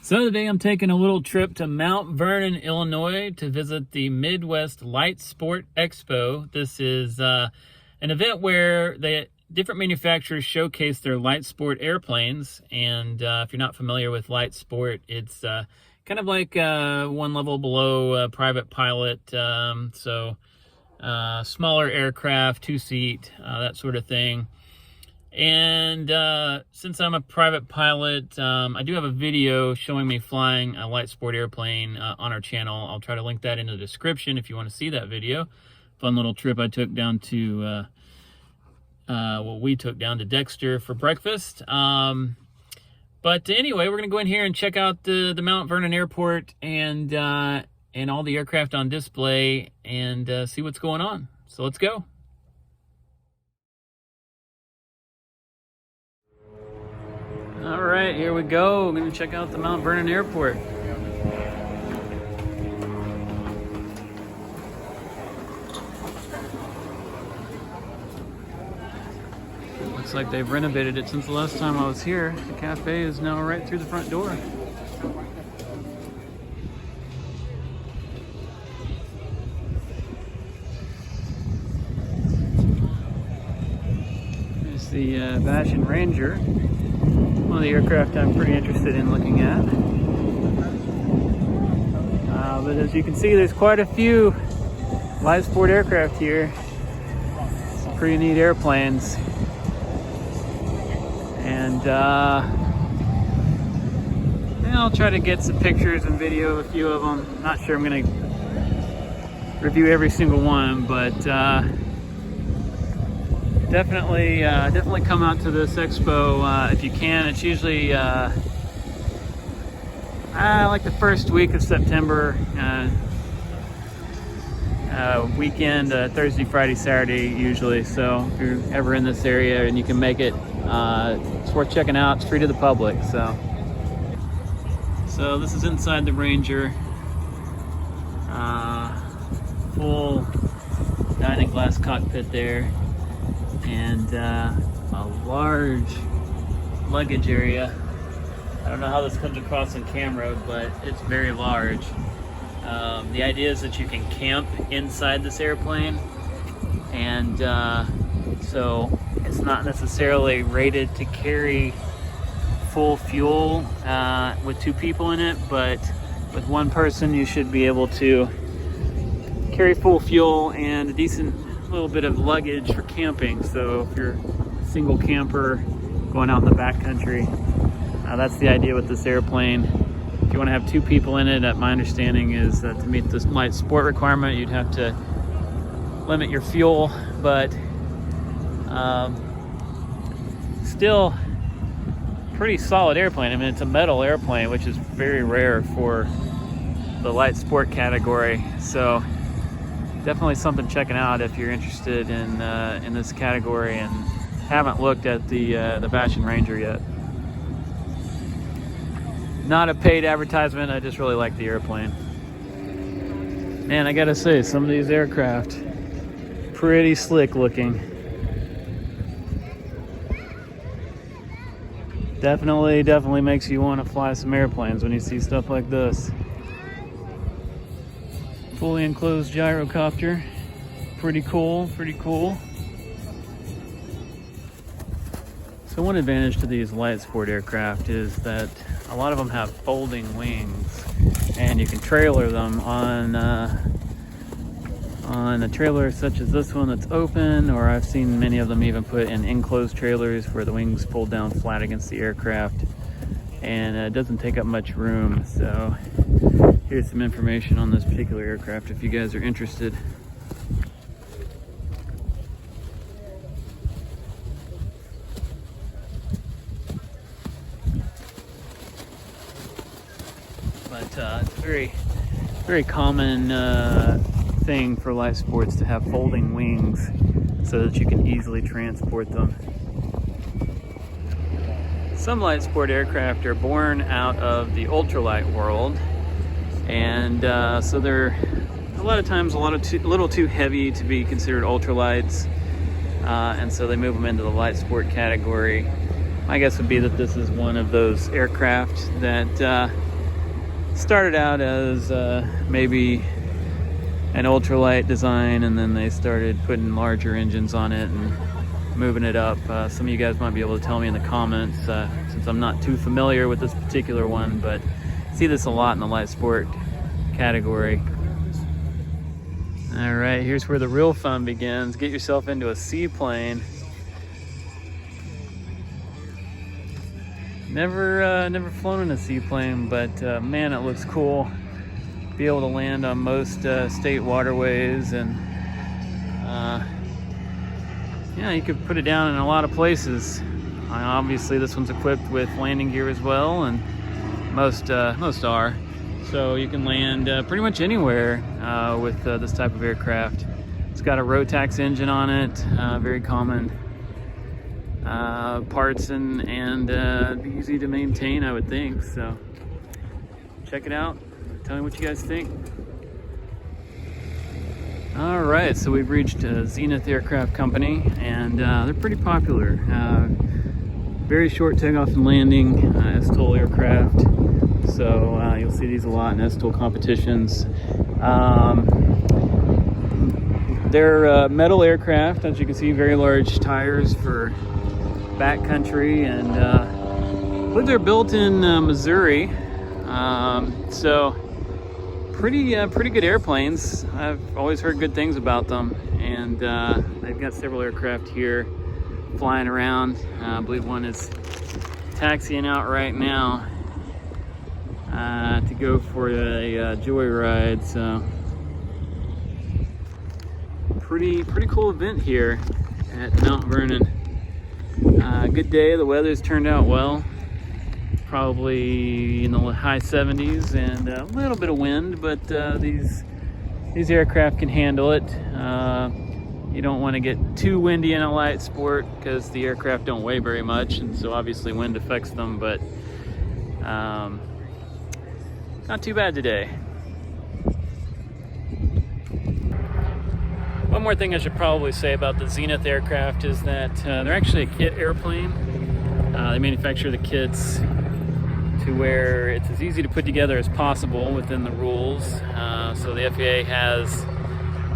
So today I'm taking a little trip to Mount Vernon, Illinois to visit the Midwest LSA Expo. This is an event where the different manufacturers showcase their light sport airplanes. And if you're not familiar with light sport, it's kind of like one level below a private pilot. Smaller aircraft, two-seat, that sort of thing. And since I'm a private pilot, I do have a video showing me flying a light sport airplane on our channel. I'll try to link that in the description if you want to see that video. Fun little trip I took down to, we took down to Dexter for breakfast. But anyway, we're going to go in here and check out the Mount Vernon Airport and all the aircraft on display and see what's going on. So let's go. All right, here we go. We're going to check out the Mount Vernon Airport. Looks like they've renovated it since the last time I was here. The cafe is now right through the front door. There's the Aviation Ranger. One of the aircraft I'm pretty interested in looking at. But as you can see, there's quite a few light sport aircraft here. Some pretty neat airplanes. And I'll try to get some pictures and video of a few of them. Not sure I'm going to review every single one, but definitely come out to this expo if you can. It's usually like the first week of September, weekend, Thursday, Friday, Saturday usually. So if you're ever in this area and you can make it, it's worth checking out. It's free to the public. So this is inside the Ranger. Full dining glass cockpit there. And a large luggage area. I don't know how this comes across on camera, but it's very large. The idea is that you can camp inside this airplane, and so it's not necessarily rated to carry full fuel with two people in it, but with one person you should be able to carry full fuel and a decent little bit of luggage for camping. So if you're a single camper going out in the backcountry, that's the idea with this airplane. If you want to have two people in it, my understanding is that to meet this light sport requirement, you'd have to limit your fuel, but still pretty solid airplane. I mean, it's a metal airplane, which is very rare for the light sport category. So definitely something checking out if you're interested in this category and haven't looked at the Aviation Ranger yet. Not a paid advertisement, I just really like the airplane. Man, I gotta say, some of these aircraft, pretty slick looking. Definitely makes you want to fly some airplanes when you see stuff like this. Fully enclosed gyrocopter. Pretty cool. So one advantage to these light sport aircraft is that a lot of them have folding wings, and you can trailer them on a trailer such as this one that's open, or I've seen many of them even put in enclosed trailers where the wings fold down flat against the aircraft, and it doesn't take up much room. So here's some information on this particular aircraft if you guys are interested. But it's a very common thing for light sports to have folding wings so that you can easily transport them. Some light sport aircraft are born out of the ultralight world, and so they're a lot of times a little too heavy to be considered ultralights, and so they move them into the light sport category. My guess would be that this is one of those aircraft that started out as maybe an ultralight design, and then they started putting larger engines on it and moving it up. Some of you guys might be able to tell me in the comments, since I'm not too familiar with this particular one, but I see this a lot in the light sport category. All right, here's where the real fun begins. Get yourself into a seaplane. Never flown in a seaplane, but man, it looks cool. Be able to land on most state waterways, and yeah, you could put it down in a lot of places. Obviously, this one's equipped with landing gear as well, and most are. So you can land pretty much anywhere with this type of aircraft. It's got a Rotax engine on it, very common parts, and be easy to maintain, I would think. So check it out. Tell me what you guys think. All right, so we've reached Zenith Aircraft Company, and they're pretty popular. Very short takeoff and landing, STOL aircraft. So you'll see these a lot in STOL competitions. They're metal aircraft, as you can see, very large tires for backcountry, and I believe they're built in Missouri. So pretty good airplanes. I've always heard good things about them, and they've got several aircraft here flying around. I believe one is taxiing out right now to go for a joyride. So pretty cool event here at Mount Vernon. Good day. The weather's turned out well. Probably in the high 70s and a little bit of wind, but these aircraft can handle it. You don't want to get too windy in a light sport because the aircraft don't weigh very much, and so obviously wind affects them, but not too bad today. One more thing I should probably say about the Zenith aircraft is that they're actually a kit airplane. They manufacture the kits to where it's as easy to put together as possible within the rules. So the FAA has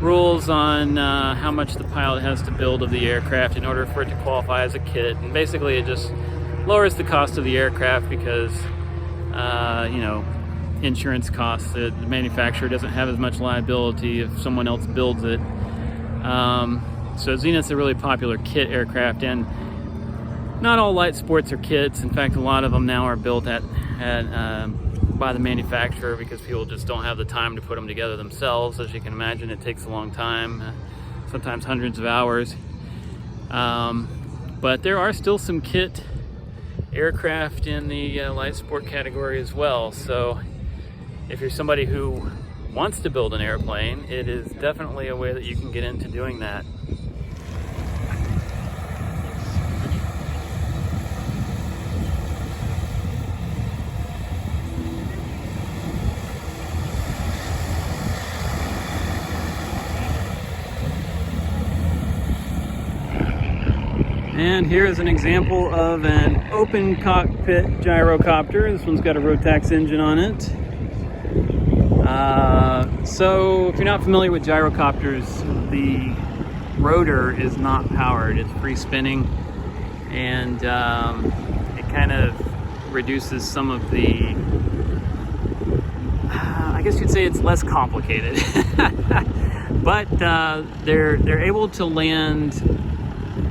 rules on how much the pilot has to build of the aircraft in order for it to qualify as a kit. And basically it just lowers the cost of the aircraft because, you know, insurance costs. The manufacturer doesn't have as much liability if someone else builds it. So Zenith's a really popular kit aircraft, and not all light sports are kits. In fact, a lot of them now are built by the manufacturer because people just don't have the time to put them together themselves. As you can imagine, it takes a long time, sometimes hundreds of hours. But there are still some kit aircraft in the light sport category as well. So if you're somebody who wants to build an airplane, it is definitely a way that you can get into doing that. And here is an example of an open cockpit gyrocopter. This one's got a Rotax engine on it. So if you're not familiar with gyrocopters, the rotor is not powered. It's free spinning, and it kind of reduces some of the, I guess you'd say it's less complicated. But they're able to land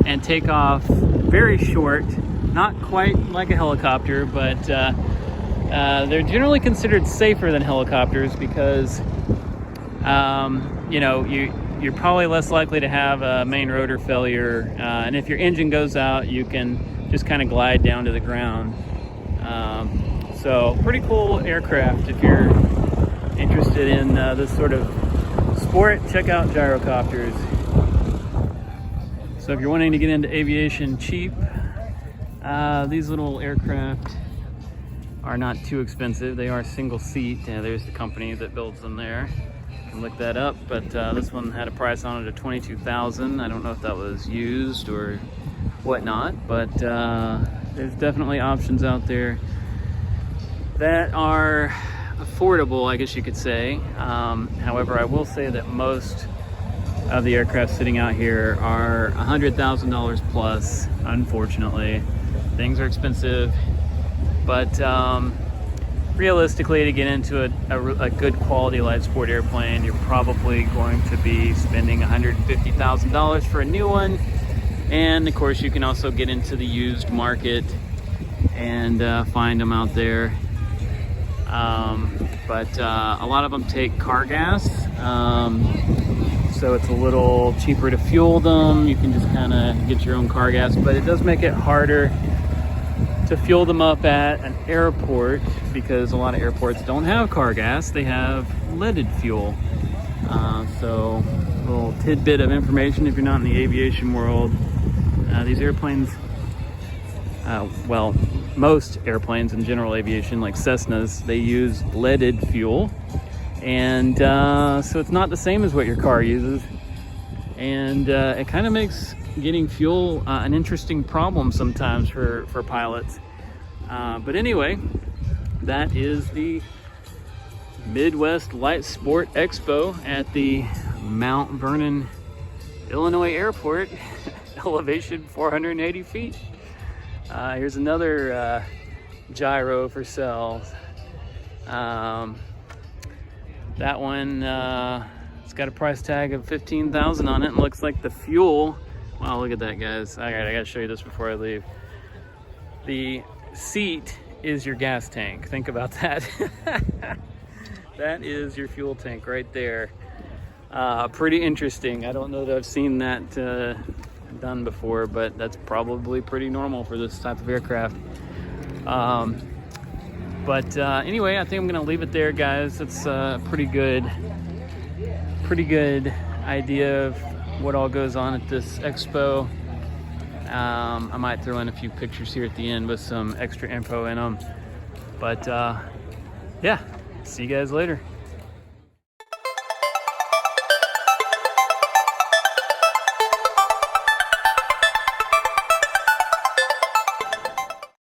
and take off very short, not quite like a helicopter, but they're generally considered safer than helicopters because you know, you're probably less likely to have a main rotor failure, and if your engine goes out, you can just kind of glide down to the ground. So pretty cool aircraft. If you're interested in this sort of sport, check out gyrocopters. So if you're wanting to get into aviation cheap, these little aircraft are not too expensive. They are single seat. There's the company that builds them there. You can look that up, but this one had a price on it of $22,000. I don't know if that was used or whatnot, but there's definitely options out there that are affordable, I guess you could say. However, I will say that most of the aircraft sitting out here are $100,000 plus. Unfortunately, things are expensive, but realistically, to get into a good quality light sport airplane, you're probably going to be spending $150,000 for a new one. And of course, you can also get into the used market and find them out there. But a lot of them take car gas, so it's a little cheaper to fuel them. You can just kind of get your own car gas, but it does make it harder to fuel them up at an airport, because a lot of airports don't have car gas, they have leaded fuel. So a little tidbit of information if you're not in the aviation world. These airplanes, well, most airplanes in general aviation, like Cessnas, they use leaded fuel. And so it's not the same as what your car uses. And it kind of makes getting fuel an interesting problem sometimes for pilots. But anyway, that is the Midwest Light Sport Expo at the Mount Vernon, Illinois airport. Elevation 480 feet. Here's another gyro for sale. That one, it's got a price tag of $15,000 on it, and looks like the fuel. Wow, look at that, guys. I gotta show you this before I leave. The seat is your gas tank. Think about that. That is your fuel tank right there. Pretty interesting. I don't know that I've seen that done before, but that's probably pretty normal for this type of aircraft. But anyway, I think I'm gonna leave it there, guys. It's a pretty good idea of what all goes on at this expo. I might throw in a few pictures here at the end with some extra info in them, but yeah, see you guys later.